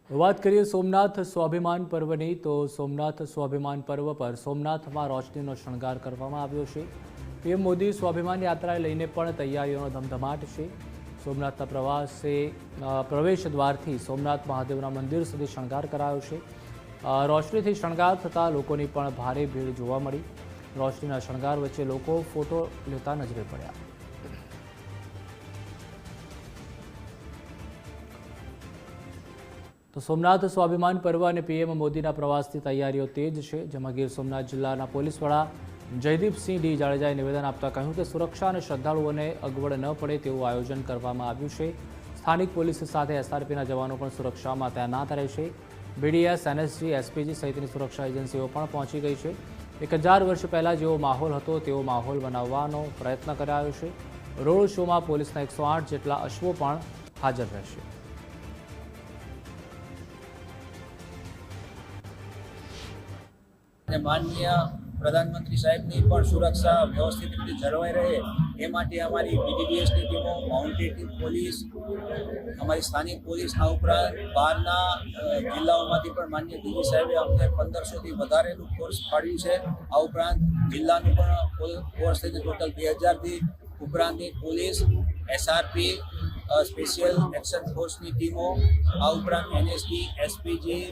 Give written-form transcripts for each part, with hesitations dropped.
વાત કરીએ સોમનાથ સ્વાભિમાન પર્વની તો સોમનાથ સ્વાભિમાન પર્વ પર સોમનાથમાં રોશનીનો શણગાર કરવામાં આવ્યો છે। પીએમ મોદી સ્વાભિમાન યાત્રાએ લઈને પણ તૈયારીઓનો ધમધમાટ છે। સોમનાથના પ્રવેશ દ્વારથી સોમનાથ મહાદેવના મંદિર સુધી શણગાર કરાયો છે। રોશનીથી શણગાર થતાં લોકોની પણ ભારે ભીડ જોવા મળી। રોશનીના શણગાર વચ્ચે લોકો ફોટો લેતા નજરે પડ્યા। તો સોમનાથ સ્વાભિમાન પર્વ અને પીએમ મોદીના પ્રવાસની તૈયારીઓ તેજ છે, જેમાં ગીર સોમનાથ જિલ્લાના પોલીસ વડા જયદીપસિંહ ડી જાડેજાએ નિવેદન આપતા કહ્યું કે સુરક્ષા અને શ્રદ્ધાળુઓને અગવડ ન પડે તેવું આયોજન કરવામાં આવ્યું છે। સ્થાનિક પોલીસ સાથે એસઆરપીના જવાનો પણ સુરક્ષામાં તૈનાત રહેશે। બીડીએસ, એનએસજી, એસપીજી સહિતની સુરક્ષા એજન્સીઓ પણ પહોંચી ગઈ છે। 1000 વર્ષ પહેલાં જેવો માહોલ હતો તેવો માહોલ બનાવવાનો પ્રયત્ન કરાયો છે। રોડ શોમાં પોલીસના 108 જેટલા અશ્વો પણ હાજર રહેશે। माननीय प्रधानमंत्री साहेब की पण सुरक्षा व्यवस्थित रीते जळवाई रहे ए माटे अमारी बीडीडीएस की टीमों, माउंटेड पुलिस, अमारी स्थानिक पुलिस आ उपरांत बहारना जिल्लाओमांथी पण माननीय डीजी साहेबे अમને 1500 થી વધારેનું ફોર્સ ફાળવ્યું છે। આ ઉપરાંત જિલ્લાનું પણ ફોર્સ થઈને ટોટલ 2000 થી ઉપરાંતની પોલીસ, એસઆરપી, સ્પેશિયલ એક્શન ફોર્સની ટીમો, આ ઉપરાંત એનએસજી, એસપીજી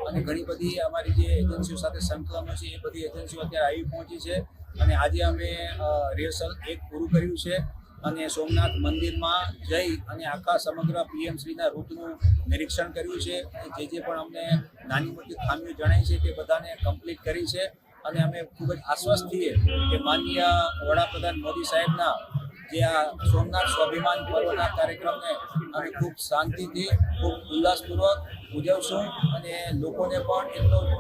અને ઘણી બધી અમારી જે એજન્સીઓ સાથે સંકલનો છે એ બધી એજન્સીઓ અત્યારે આવી પહોંચી છે। અને આજે અમે રિહર્સલ 1 પૂરું કર્યું છે અને સોમનાથ મંદિરમાં જઈ અને આખા સમગ્ર પીએમશ્રીના રૂટનું નિરીક્ષણ કર્યું છે। અને જે પણ અમને નાની મોટી ખામીઓ જણાઈ છે તે બધાને કમ્પ્લીટ કરી છે। અને અમે ખૂબ જ આશ્વસ્ત છીએ કે માનનીય વડાપ્રધાન મોદી સાહેબના જે આ સોમનાથ સ્વાભિમાન પર્વના કાર્યક્રમને અમે ખૂબ શાંતિથી, ખૂબ ઉલ્લાસપૂર્વક ઉજવશું અને લોકોને પણ એટલો